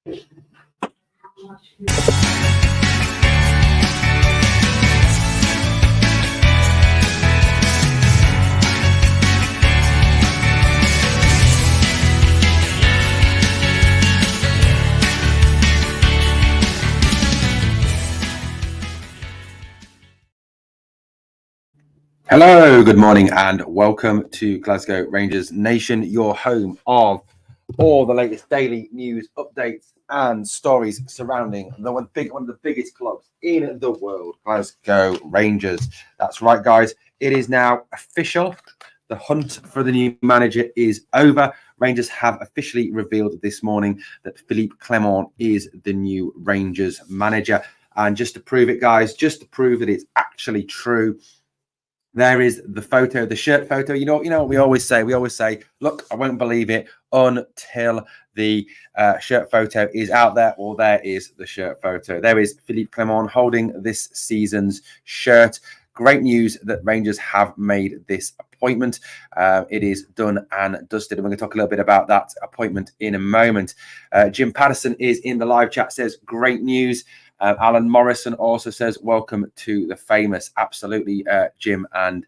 Hello, good morning, and welcome to Glasgow Rangers Nation, your home of all the latest daily news, updates, and stories surrounding one of the biggest clubs in the world, Glasgow Rangers. That's right, guys. It is now official. The hunt for the new manager is over. Rangers have officially revealed this morning that Phillipe Clement is the new Rangers manager. And just to prove it, guys, just to prove that it's actually true, there is the photo, the shirt photo. You know what we always say? We always say, look, I won't believe it until the shirt photo is out there. Well, there is the shirt photo. There is Phillipe Clement holding this season's shirt. Great news that Rangers have made this appointment. It is done and dusted. And we're going to talk a little bit about that appointment in a moment. Jim Patterson is in the live chat, says, great news. Alan Morrison also says, welcome to the famous. Absolutely, Jim and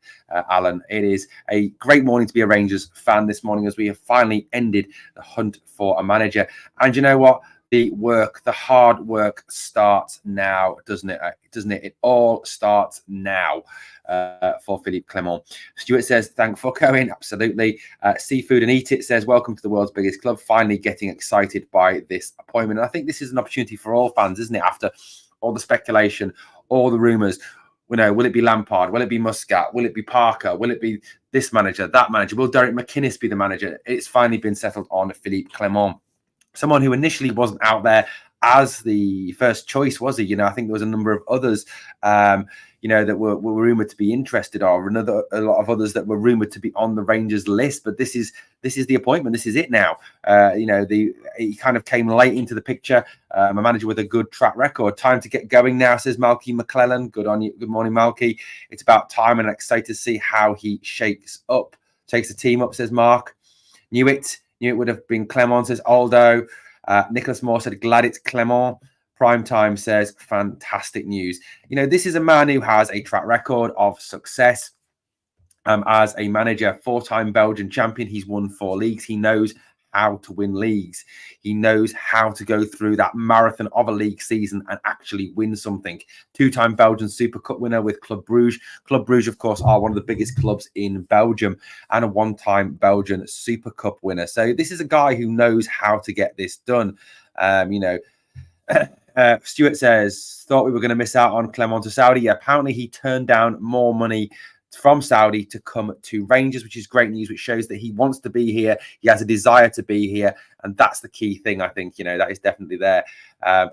Alan. It is a great morning to be a Rangers fan this morning as we have finally ended the hunt for a manager. And you know what? The hard work starts now, doesn't it? It all starts now for Phillipe Clement. Stuart says, thank for going. Absolutely. Seafood and Eat It says, welcome to the world's biggest club. Finally getting excited by this appointment. And I think this is an opportunity for all fans, isn't it? After all the speculation, all the rumours, will it be Lampard? Will it be Muscat? Will it be Parker? Will it be this manager, that manager? Will Derek McInnes be the manager? It's finally been settled on Phillipe Clement. Someone who initially wasn't out there as the first choice, was he? I think there was a number of others, that were rumoured to be interested, or a lot of others that were rumoured to be on the Rangers list. But this is the appointment. This is it now. He kind of came late into the picture. A manager with a good track record. Time to get going now, says Malky McClellan. Good on you. Good morning, Malky. It's about time, and I'm excited to see how he shakes the team up, says Mark. Knew it would have been Clement, says Aldo. Nicholas Moore said, glad it's Clement. Prime Time says, fantastic news. This is a man who has a track record of success as a manager, 4-time Belgian champion. He's won 4 leagues. He knows how to win leagues. He knows how to go through that marathon of a league season and actually win something. 2-time Belgian Super Cup winner with Club Brugge. Club Brugge, of course, are one of the biggest clubs in Belgium, and a 1-time Belgian Super Cup winner. So this is a guy who knows how to get this done. Stuart says, thought we were going to miss out on Clement to Saudi. Apparently he turned down more money from Saudi to come to Rangers, which is great news, which shows that he wants to be here. He has a desire to be here. And that's the key thing, I think. That is definitely there, a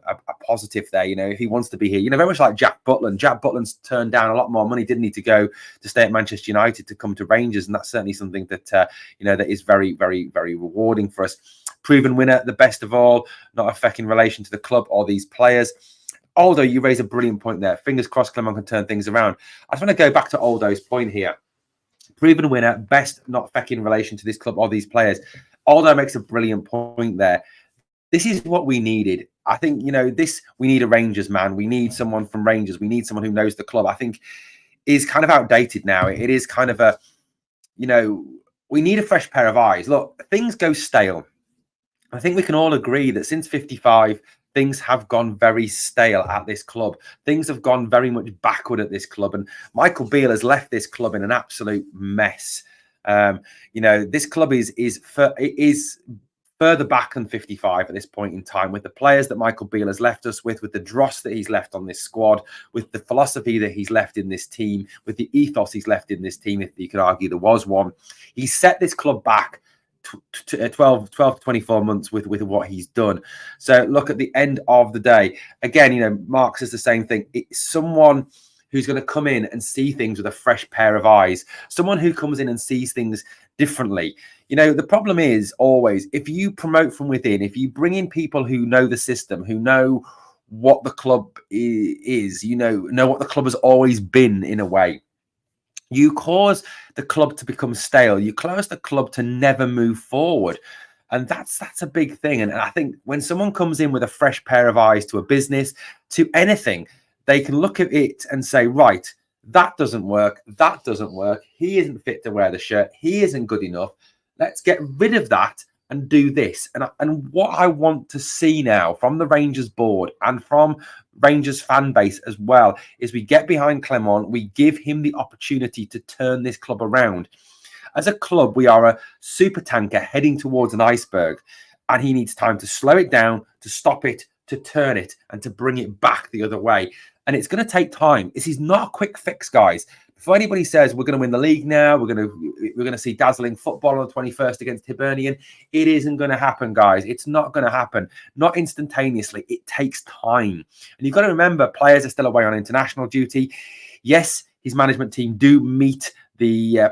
positive there. If he wants to be here, very much like Jack Butland. Jack Butland's turned down a lot more money, didn't he, to go to stay at Manchester United to come to Rangers. And that's certainly something that, that is very, very, very rewarding for us. Proven winner, the best of all, not affecting relation to the club or these players. Aldo, you raise a brilliant point there. Fingers crossed Clement can turn things around. I just want to go back to Aldo's point here. Proven winner, best not fecking in relation to this club or these players. Aldo makes a brilliant point there. This is what we needed. I think, we need a Rangers man. We need someone from Rangers. We need someone who knows the club. I think is kind of outdated now. It is kind of we need a fresh pair of eyes. Look, things go stale. I think we can all agree that since 55, things have gone very stale at this club. Things have gone very much backward at this club. And Michael Beale has left this club in an absolute mess. This club is further back than 55 at this point in time, with the players that Michael Beale has left us with the dross that he's left on this squad, with the philosophy that he's left in this team, with the ethos he's left in this team, if you could argue there was one. He set this club back 12 to 24 months with what he's done. So look, at the end of the day, again, Mark says the same thing. It's someone who's going to come in and see things with a fresh pair of eyes, someone who comes in and sees things differently. The problem is always, if you promote from within, if you bring in people who know the system, who know what the club is, know what the club has always been, in a way, you cause the club to become stale. You cause the club to never move forward. And that's a big thing. And I think when someone comes in with a fresh pair of eyes to a business, to anything, they can look at it and say, right, that doesn't work. That doesn't work. He isn't fit to wear the shirt. He isn't good enough. Let's get rid of that and do this. And what I want to see now from the Rangers board and from Rangers fan base as well is we get behind Clement. We give him the opportunity to turn this club around. As a club, we are a super tanker heading towards an iceberg, and he needs time to slow it down, to stop it, to turn it, and to bring it back the other way. And it's going to take time. This is not a quick fix, guys. Before anybody says we're going to win the league now, we're going to see dazzling football on the 21st against Hibernian, it isn't going to happen, guys. It's not going to happen. Not instantaneously. It takes time. And you've got to remember, players are still away on international duty. Yes, his management team do meet the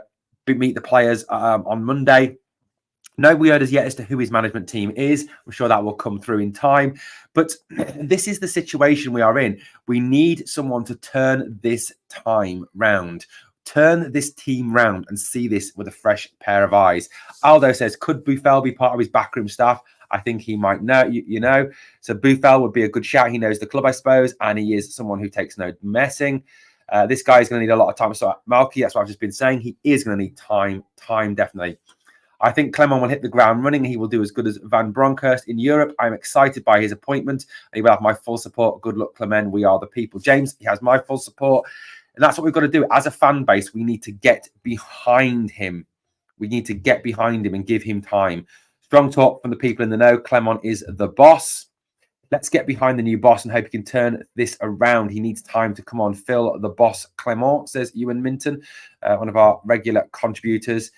players on Monday. No word as yet as to who his management team is. I'm sure that will come through in time. But this is the situation we are in. We need someone to turn this time round. Turn this team round and see this with a fresh pair of eyes. Aldo says, could Buffel be part of his backroom staff? I think he might know, you know. So Buffel would be a good shout. He knows the club, I suppose, and he is someone who takes no messing. This guy is going to need a lot of time. So Malky, that's what I've just been saying. He is going to need time, definitely. I think Clement will hit the ground running. He will do as good as Van Bronckhorst in Europe. I'm excited by his appointment. He will have my full support. Good luck, Clement. We are the people. James, he has my full support. And that's what we've got to do. As a fan base, we need to get behind him. We need to get behind him and give him time. Strong talk from the people in the know. Clement is the boss. Let's get behind the new boss and hope he can turn this around. He needs time to come on. Phil, the boss, Clement, says Ewan Minton, one of our regular contributors.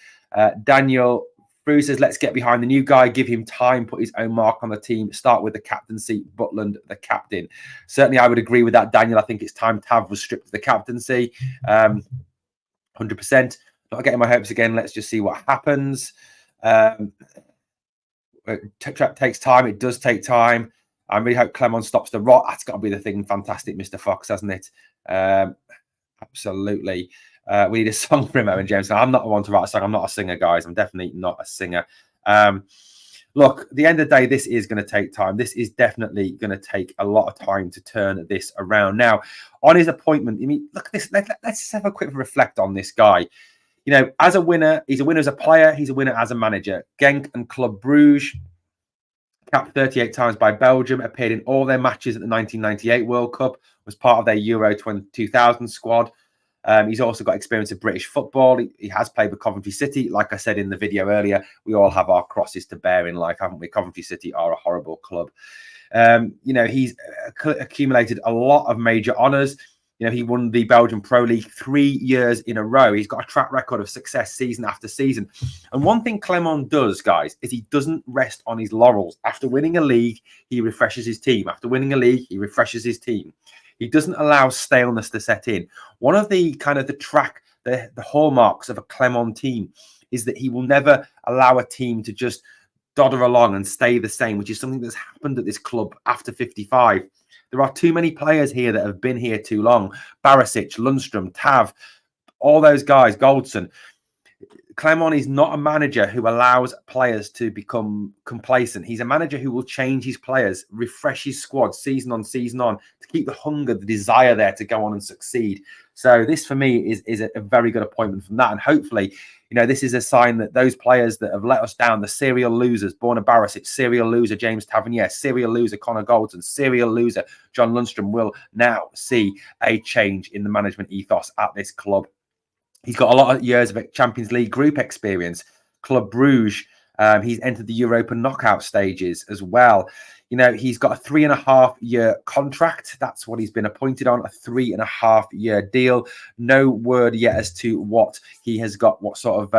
Daniel Frew says, let's get behind the new guy, give him time, put his own mark on the team, start with the captaincy, Butland, the captain. Certainly, I would agree with that, Daniel. I think it's time Tav was stripped of the captaincy. 100%. Not getting my hopes again. Let's just see what happens. Trap takes time. It does take time. I really hope Clement stops the rot. That's got to be the thing. Fantastic, Mr. Fox, hasn't it? Absolutely. We need a song for him, Owen James. I'm not the one to write a song. I'm not a singer, guys. I'm definitely not a singer. Look, at the end of the day, this is going to take time. This is definitely going to take a lot of time to turn this around. Now, on his appointment, I mean, look at this. Let's just have a quick reflect on this guy. You know, as a winner, he's a winner as a player. He's a winner as a manager. Genk and Club Bruges, capped 38 times by Belgium, appeared in all their matches at the 1998 World Cup, was part of their Euro 2000 squad. He's also got experience of British football. He has played with Coventry City. Like I said in the video earlier, we all have our crosses to bear in life, haven't we? Coventry City are a horrible club. You know, he's accumulated a lot of major honours. You know, he won the Belgian Pro League 3 years in a row. He's got a track record of success season after season. And one thing Clement does, guys, is he doesn't rest on his laurels. After winning a league, he refreshes his team. After winning a league, he refreshes his team. He doesn't allow staleness to set in. One of the kind of the hallmarks of a Clement team is that he will never allow a team to just dodder along and stay the same, which is something that's happened at this club after 55. There are too many players here that have been here too long. Barisic, Lundstrom, Tav, all those guys, Goldson. Clement is not a manager who allows players to become complacent. He's a manager who will change his players, refresh his squad season on, to keep the hunger, the desire there to go on and succeed. So this, for me, is a very good appointment from that. And hopefully, you know, this is a sign that those players that have let us down, the serial losers, Borna Barisic, serial loser, James Tavernier, serial loser, Connor Goldson, serial loser, John Lundstrom, will now see a change in the management ethos at this club. He's got a lot of years of Champions League group experience. Club Bruges, he's entered the Europa knockout stages as well. You know, he's got a 3.5-year contract. That's what he's been appointed on, a 3.5-year deal. No word yet as to what he has got, what sort of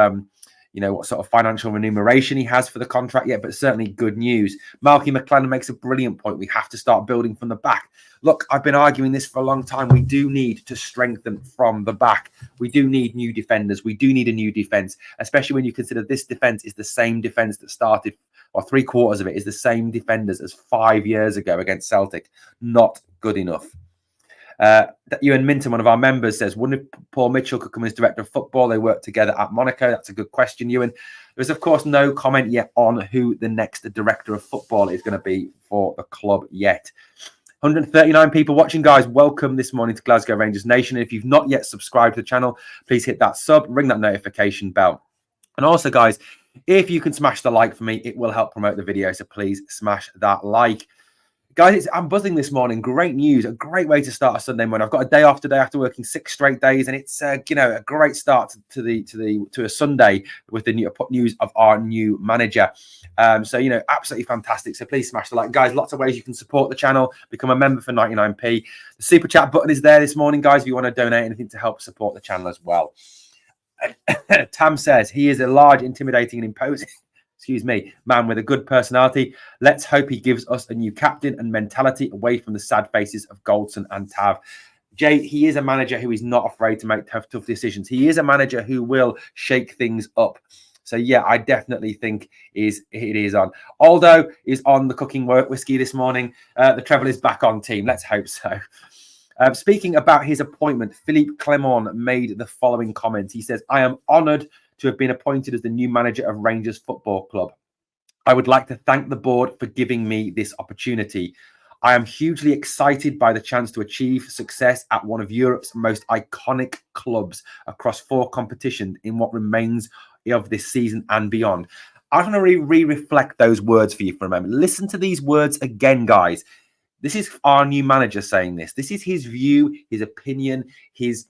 financial remuneration he has for the contract yet, but certainly good news. Malky McLennan makes a brilliant point. We have to start building from the back. Look, I've been arguing this for a long time. We do need to strengthen from the back. We do need new defenders. We do need a new defence, especially when you consider this defence is the same defence that started, or 3/4 of it is the same defenders as 5 years ago against Celtic. Not good enough. Ewan Minton, one of our members, says, wonder if Paul Mitchell could come as director of football? They work together at Monaco. That's a good question, Ewan. There is, of course, no comment yet on who the next director of football is going to be for the club yet. 139 people watching, guys. Welcome this morning to Glasgow Rangers Nation. If you've not yet subscribed to the channel, please hit that sub, ring that notification bell. And also, guys, if you can smash the like for me, it will help promote the video. So please smash that like. Guys, I'm buzzing this morning. Great news. A great way to start a Sunday morning. I've got a day off today after working 6 straight days, and it's a great start to a Sunday with the news of our new manager. So absolutely fantastic. So please smash the like, guys. Lots of ways you can support the channel. Become a member for 99p. The super chat button is there this morning, guys. If you want to donate anything to help support the channel as well. Tam says he is a large, intimidating, and imposing man with a good personality. Let's hope he gives us a new captain and mentality away from the sad faces of Goldson and Tav. Jay, he is a manager who is not afraid to make tough decisions. He is a manager who will shake things up. So, yeah, I definitely think it is on. Aldo is on the cooking whiskey this morning. The treble is back on team. Let's hope so. Speaking about his appointment, Phillipe Clement made the following comment. He says, I am honoured to have been appointed as the new manager of Rangers Football Club. I would like to thank the board for giving me this opportunity. I am hugely excited by the chance to achieve success at one of Europe's most iconic clubs across 4 competitions in what remains of this season and beyond. I want to re-reflect those words for you for a moment. Listen to these words again, guys. This is our new manager saying this. This is his view, his opinion, his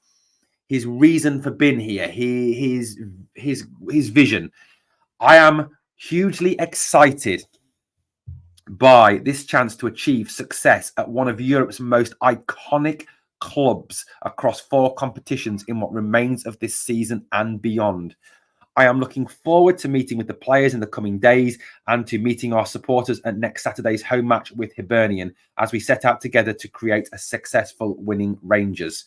reason for being here, his vision. I am hugely excited by this chance to achieve success at one of Europe's most iconic clubs across 4 competitions in what remains of this season and beyond. I am looking forward to meeting with the players in the coming days and to meeting our supporters at next Saturday's home match with Hibernian as we set out together to create a successful winning Rangers.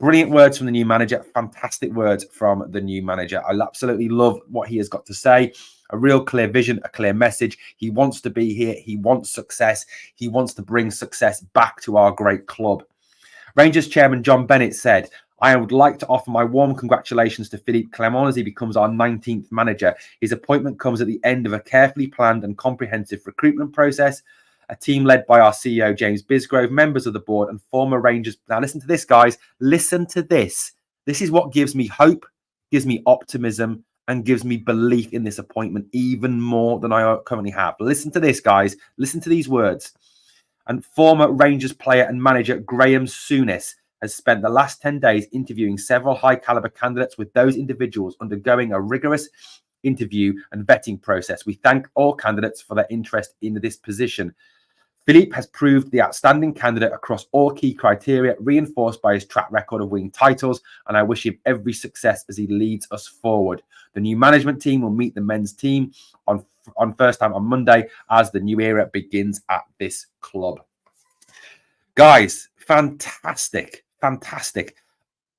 Brilliant words from the new manager. Fantastic words from the new manager. I absolutely love what he has got to say. A real clear vision, a clear message. He wants to be here. He wants success. He wants to bring success back to our great club. Rangers chairman John Bennett said, I would like to offer my warm congratulations to Phillipe Clement as he becomes our 19th manager. His appointment comes at the end of a carefully planned and comprehensive recruitment process. A team led by our CEO, James Bisgrove, members of the board and former Rangers. Now, listen to this, guys. Listen to this. This is what gives me hope, gives me optimism, and gives me belief in this appointment even more than I currently have. Listen to this, guys. Listen to these words. And former Rangers player and manager Graham Souness has spent the last 10 days interviewing several high-caliber candidates, with those individuals undergoing a rigorous interview and vetting process. We thank all candidates for their interest in this position. Phillipe has proved the outstanding candidate across all key criteria, reinforced by his track record of winning titles, and I wish him every success as he leads us forward. The new management team will meet the men's team on first time on Monday as the new era begins at this club. Guys, fantastic.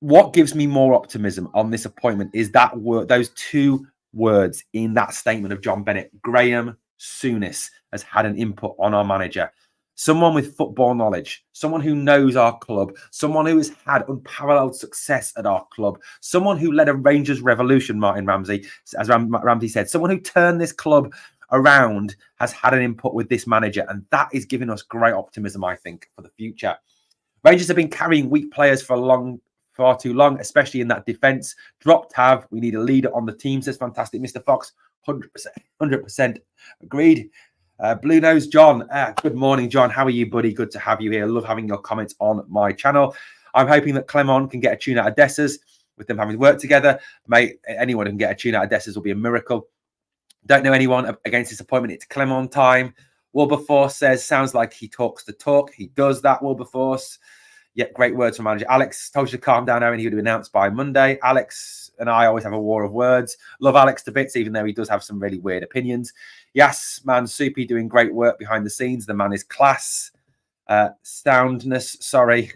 What gives me more optimism on this appointment is that word, those 2 words in that statement of John Bennett. Graham Souness has had an input on our manager. Someone with football knowledge, someone who knows our club, someone who has had unparalleled success at our club, someone who led a Rangers revolution, Martin Ramsey, as Ramsey said, someone who turned this club around, has had an input with this manager, and that is giving us great optimism, I think, for the future. Rangers have been carrying weak players for far too long, especially in that defence. Drop Tav. We need a leader on the team, says fantastic Mr. Fox. 100% agreed. Blue Nose John. Good morning, John. How are you, buddy? Good to have you here. Love having your comments on my channel. I'm hoping that Clement can get a tune out of Dessers with them having worked together. Mate, anyone who can get a tune out of Dessers will be a miracle. Don't know anyone against this appointment. It's Clement time. Wilberforce says, sounds like he talks the talk. He does that, Wilberforce. Yeah, great words from manager. Alex told you to calm down, Owen. He would be announced by Monday. Alex and I always have a war of words. Love Alex to bits, even though he does have some really weird opinions. Yes, man, Soupy doing great work behind the scenes. The man is class. Soundness, sorry.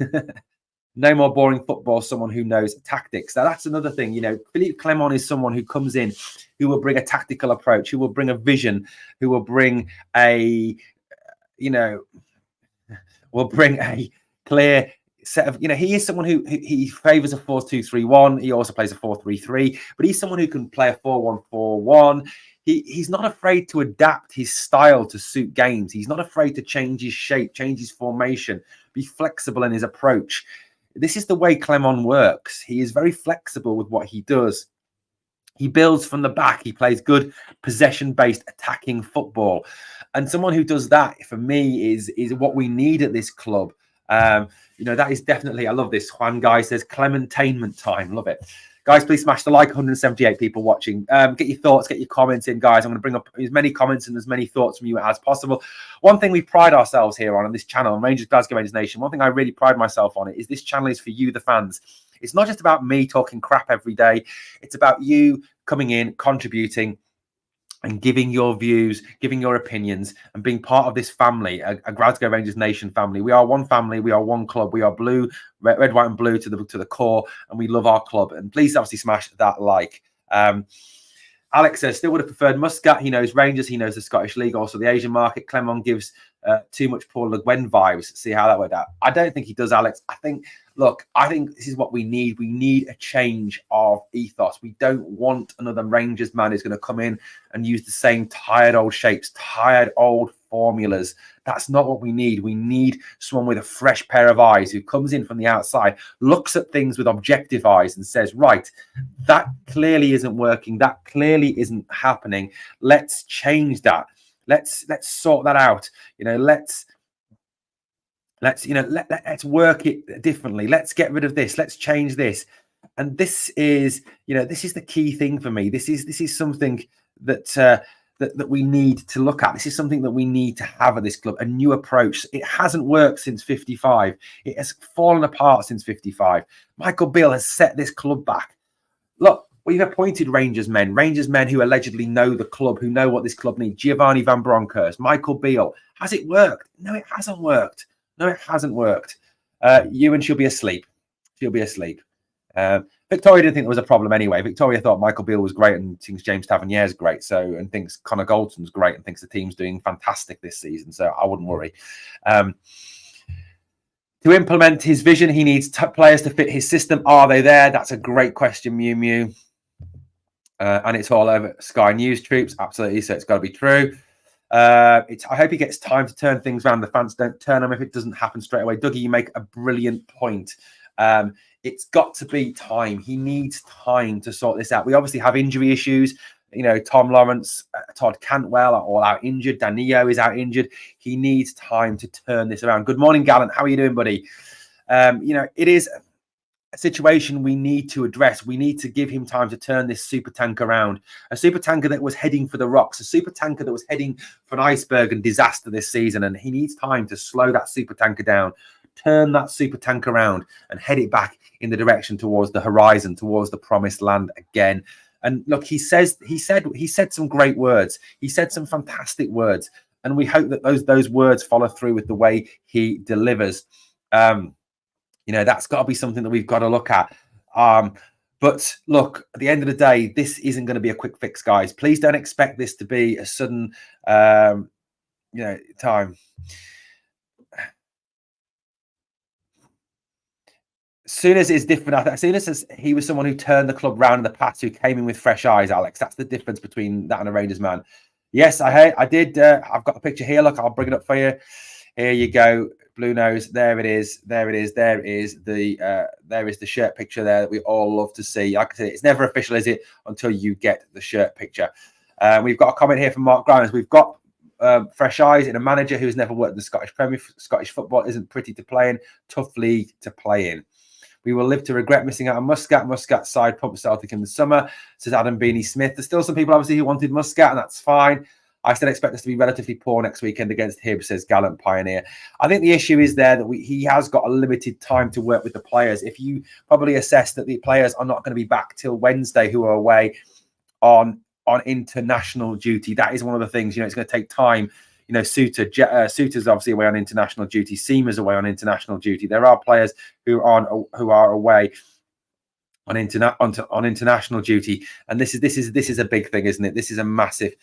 No more boring football, someone who knows tactics. Now, that's another thing. You know, Phillipe Clement is someone who comes in, who will bring a tactical approach, who will bring a vision, who will bring a, will bring a clear set of, he is someone who he favors a 4-2-3-1. He also plays a 4-3-3, but he's someone who can play a 4-1-4-1. He's not afraid to adapt his style to suit games. He's not afraid to change his shape, change his formation, be flexible in his approach. This is the way Clement works. He is very flexible with what he does. He builds from the back. He plays good possession-based attacking football. And someone who does that, for me, is what we need at this club. That is definitely, I love this. Juan Guy says, Clementainment time. Love it. Guys, please smash the like. 178 people watching. Get your thoughts, get your comments in, guys. I'm going to bring up as many comments and as many thoughts from you as possible. One thing we pride ourselves here on this channel, on Glasgow Rangers Nation, one thing I really pride myself on is this channel is for you, the fans. It's not just about me talking crap every day. It's about you coming in, contributing, and giving your views, giving your opinions, and being part of this family, a Glasgow Rangers Nation family. We are one family. We are one club. We are blue, red, white, and blue to the core, and we love our club. And please, obviously, smash that like. Alex says, still would have preferred Muscat. He knows Rangers. He knows the Scottish League, also the Asian market. Clement gives too much Paul Le Guen vibes. See how that worked out. I don't think he does, Alex. I think this is what we need. We need a change of ethos. We don't want another Rangers man who's going to come in and use the same tired old shapes, tired old formulas. That's not what we need. We need someone with a fresh pair of eyes who comes in from the outside, looks at things with objective eyes and says, right, that clearly isn't working. That clearly isn't happening. Let's change that. Let's sort that out. Let's work it differently. Let's get rid of this. Let's change this. And this is the key thing for me. This is something that we need to look at. This is something that we need to have at this club, a new approach. It hasn't worked since 55. It has fallen apart since 55. Michael Beale has set this club back. Look, we've appointed Rangers men who allegedly know the club, who know what this club needs. Giovanni Van Bronckhorst, Michael Beale. Has it worked? No, it hasn't worked. No, it hasn't worked. Ewan, she'll be asleep. She'll be asleep. Victoria didn't think there was a problem anyway. Victoria thought Michael Beale was great and thinks James Tavernier is great, and thinks Connor Goldton's great and thinks the team's doing fantastic this season. So I wouldn't worry. To implement his vision, he needs players to fit his system. Are they there? That's a great question, Mew Mew. And it's all over Sky News troops. Absolutely. So it's got to be true. I hope he gets time to turn things around. The fans don't turn him if it doesn't happen straight away. Dougie, you make a brilliant point. It's got to be time. He needs time to sort this out. We obviously have injury issues. Tom Lawrence, Todd Cantwell are all out injured. Danilo is out injured. He needs time to turn this around. Good morning, Gallant. How are you doing, buddy? It is a situation we need to address. We need to give him time to turn this super tank around. A super tanker that was heading for the rocks, a super tanker that was heading for an iceberg and disaster this season. And he needs time to slow that super tanker down, turn that super tank around and head it back in the direction towards the horizon, towards the promised land again. And look, he said some great words. He said some fantastic words. And we hope that those words follow through with the way he delivers. That's got to be something that we've got to look at. But look, at the end of the day, this isn't going to be a quick fix, guys. Please don't expect this to be a sudden, time. As soon as it's different, as soon as he was someone who turned the club round in the past, who came in with fresh eyes, Alex. That's the difference between that and a Rangers man. Yes, I did. I've got a picture here. Look, I'll bring it up for you. Here you go. Blue nose. There it is. There it is. There is the shirt picture there that we all love to see. Like I said, it's never official, is it, until you get the shirt picture. We've got a comment here from Mark Grimes. We've got fresh eyes in a manager who's never worked in the Scottish Premier. Scottish football isn't pretty to play in. Tough league to play in. We will live to regret missing out on Muscat. Muscat side pumped Celtic in the summer, says Adam Beanie Smith. There's still some people, obviously, who wanted Muscat, and that's fine. I still expect us to be relatively poor next weekend against Hibs, says Gallant Pioneer. I think the issue is there that he has got a limited time to work with the players. If you probably assess that the players are not going to be back till Wednesday, who are away on international duty, that is one of the things. It's going to take time. Suter's obviously away on international duty. Seamer's away on international duty. There are players who are away on international duty, and this is a big thing, isn't it? This is a massive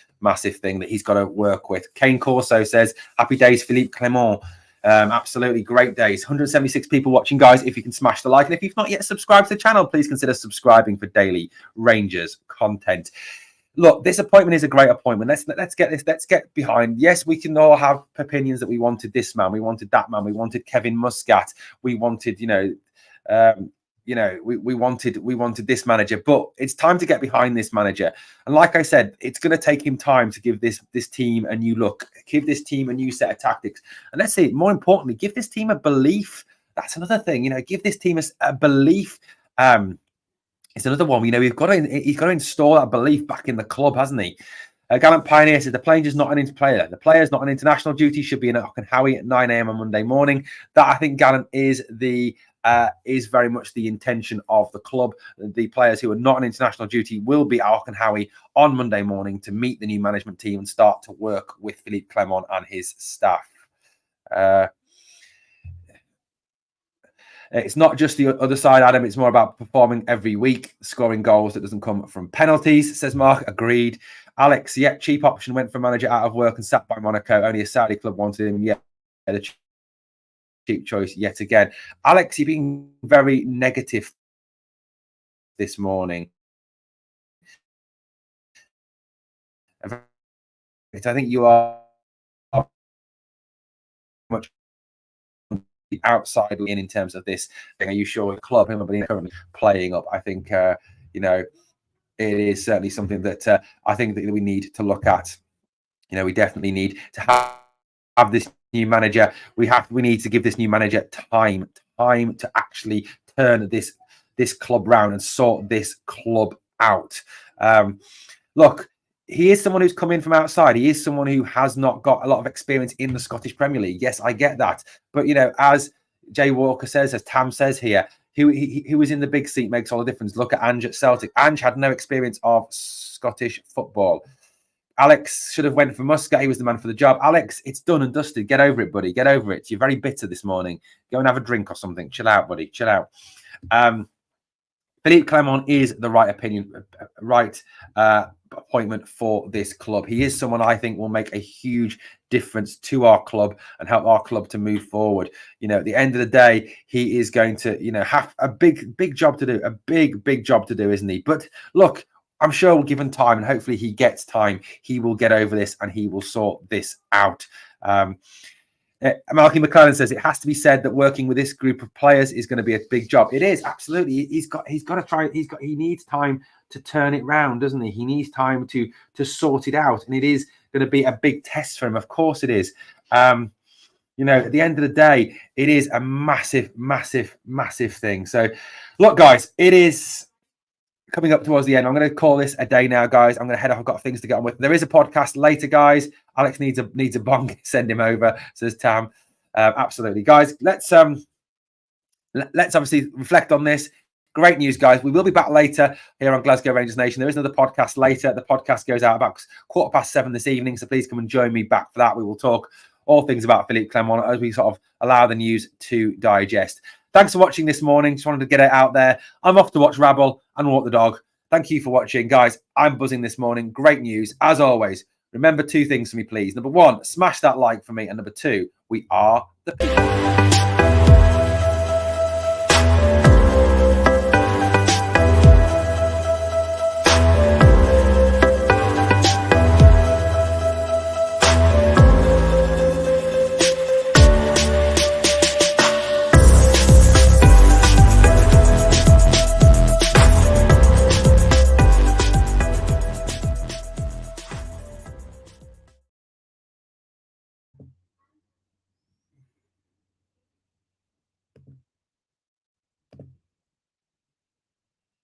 thing that he's got to work with. Kane Corso says, "Happy days, Phillipe Clement." Absolutely great days. 176 people watching, guys. If you can smash the like, and if you've not yet subscribed to the channel, please consider subscribing for daily Rangers content. Look, this appointment is a great appointment. Let's get this. Let's get behind. Yes, we can all have opinions that we wanted this man, we wanted that man, we wanted Kevin Muscat, we wanted, we wanted this manager, but it's time to get behind this manager. And like I said, it's going to take him time to give this team a new look, give this team a new set of tactics, and let's say more importantly, give this team a belief. That's another thing, give this team a belief. It's another one. He's got to install that belief back in the club, hasn't he? Gallant Pioneer says the player is not an player. The player is not on international duty. Should be in Howie at 9 a.m. on Monday morning. That, I think, Gallant, is very much the intention of the club. The players who are not on international duty will be at Howie on Monday morning to meet the new management team and start to work with Phillipe Clement and his staff. It's not just the other side, Adam. It's more about performing every week, scoring goals that doesn't come from penalties, says Mark. Agreed. Alex, cheap option, went for manager out of work and sat by Monaco. Only a Saudi club wanted him. The cheap choice yet again. Alex, you're being very negative this morning. I think you are much outside in terms of this thing. Are you sure the club, him currently playing up? I think it is certainly something that I think that we need to look at. We definitely need to have this new manager. We need to give this new manager time to actually turn this club round and sort this club out. Look, he is someone who's come in from outside. He is someone who has not got a lot of experience in the Scottish Premier League. Yes, I get that. But, as Jay Walker says, as Tam says here, who is in the big seat makes all the difference. Look at Ange at Celtic. Ange had no experience of Scottish football. Alex should have went for Muscat. He was the man for the job. Alex, it's done and dusted. Get over it, buddy. Get over it. You're very bitter this morning. Go and have a drink or something. Chill out, buddy. Chill out. Phillipe Clement is the right appointment for this club. He is someone I think will make a huge difference to our club and help our club to move forward. At the end of the day, he is going to, have a big job to do, a big job to do, isn't he? But look, I'm sure given time, and hopefully he gets time, he will get over this and he will sort this out. Malky McClellan says it has to be said that working with this group of players is going to be a big job. It is, absolutely. He's got to try. He needs time to turn it round, doesn't he? He needs time to sort it out, and it is going to be a big test for him. Of course, it is. At the end of the day, it is a massive thing. So, look, guys, it is coming up towards the end. I'm going to call this a day now, guys. I'm going to head off. I've got things to get on with. There is a podcast later, guys. Alex needs a bong. Send him over, says Tam. Absolutely, guys. Let's obviously reflect on this. Great news, guys. We will be back later here on Glasgow Rangers Nation. There is another podcast later. The podcast goes out about 7:15 this evening, so please come and join me back for that. We will talk all things about Phillipe Clement as we sort of allow the news to digest. Thanks for watching this morning. Just wanted to get it out there. I'm off to watch Rabble and walk the dog. Thank you for watching, guys. I'm buzzing this morning. Great news. As always, remember two things for me, please. Number one, smash that like for me. And number two, we are the people.